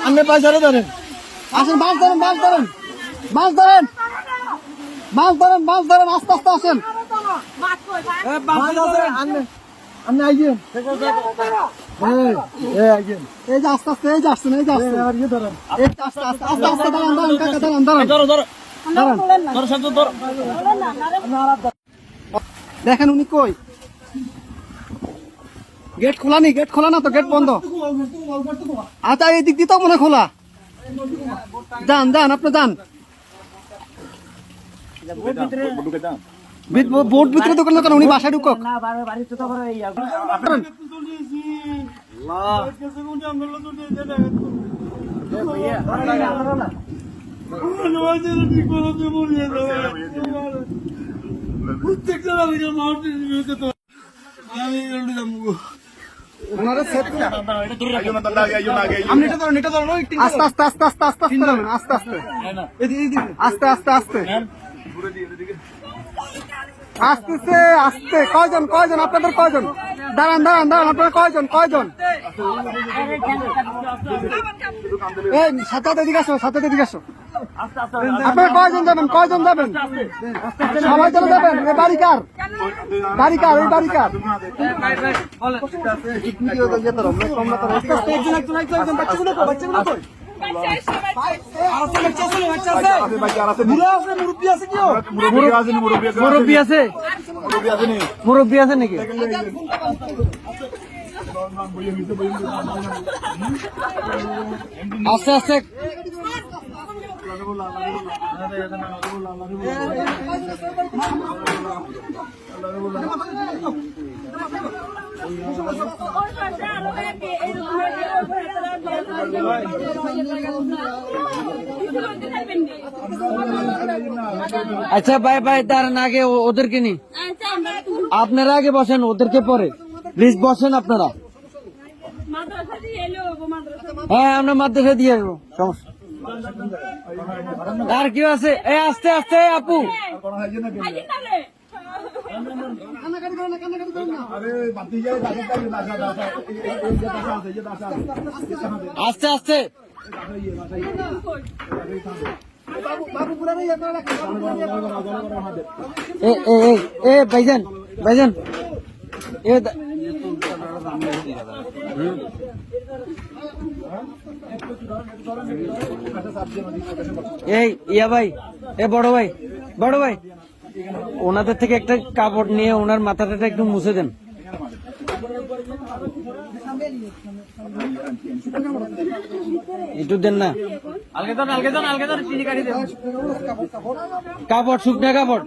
আপনি পয়সাটা ধরেন, আসেন, মাছ ধরেন, মাছ ধরেন, মাছ ধরেন, মাছ ধরেন, মাছ ধরেন, আস্তে আস্তে আসেন, আপনি আইয়েন, এই যে আস্তে আস্তে, এই যে আসছেন, এই যে আসছেন, এই যে আস্তে আস্তে আস্তে আস্তে দাঁড়ান, দাঁড়ান কাকা, দাঁড়ান, দাঁড়ান, দেখেন উনি কই, গেট খোলা নি, গেট খোলা না তো, গেট বন্ধ। আচ্ছা এই দিক দিয়ে তো মনে খোলা, যান যান, আপনি যান, বোট ভিতরে দোকান দোকান, উনি বাসায় ঢুকক। আস্তে আস্তে আস্তে আস্তে আস্তে আস্তে আস্তে আস্তে আস্তে আসতেছে, আসতে কয়জন, কয়জন আপনাদের, কয়জন, দাঁড়ান দাঁড়ান দাঁড়ান, আপনারা কয়জন, কয়জন, এই সাথে এদিকে আসো, সাথে এদিকে আসো, আপনারা কয়জন যাবেন, কয়জন যাবেন, সবাই চলে যাবেন, এই বাড়িকার, বাড়িকার, এই বাড়িকার, মুরব্বী আছে, মুরব্বী আছে নাকি? আস্তে আস্তে আচ্ছা ভাই ভাই, দাঁড়ান, আগে ওদেরকে নি, আপনারা আগে বসেন, ওদেরকে পরে প্লিজ বসেন আপনারা। হ্যাঁ আমরা মাদ্রাসা দিয়ে আসবো, সমস্যা। আর কেউ আছে? এই আস্তে আস্তে আপু, আস্তে আস্তে, এ ভাইজান, ভাইজান এই ইয়া ভাই, এ বড় ভাই, বড় ভাই, ওনাদের থেকে একটা কাপড় নিয়ে ওনার মাথাটা একটু মুছে দেন। একটু দেন না, কাপড়, শুকনা কাপড়।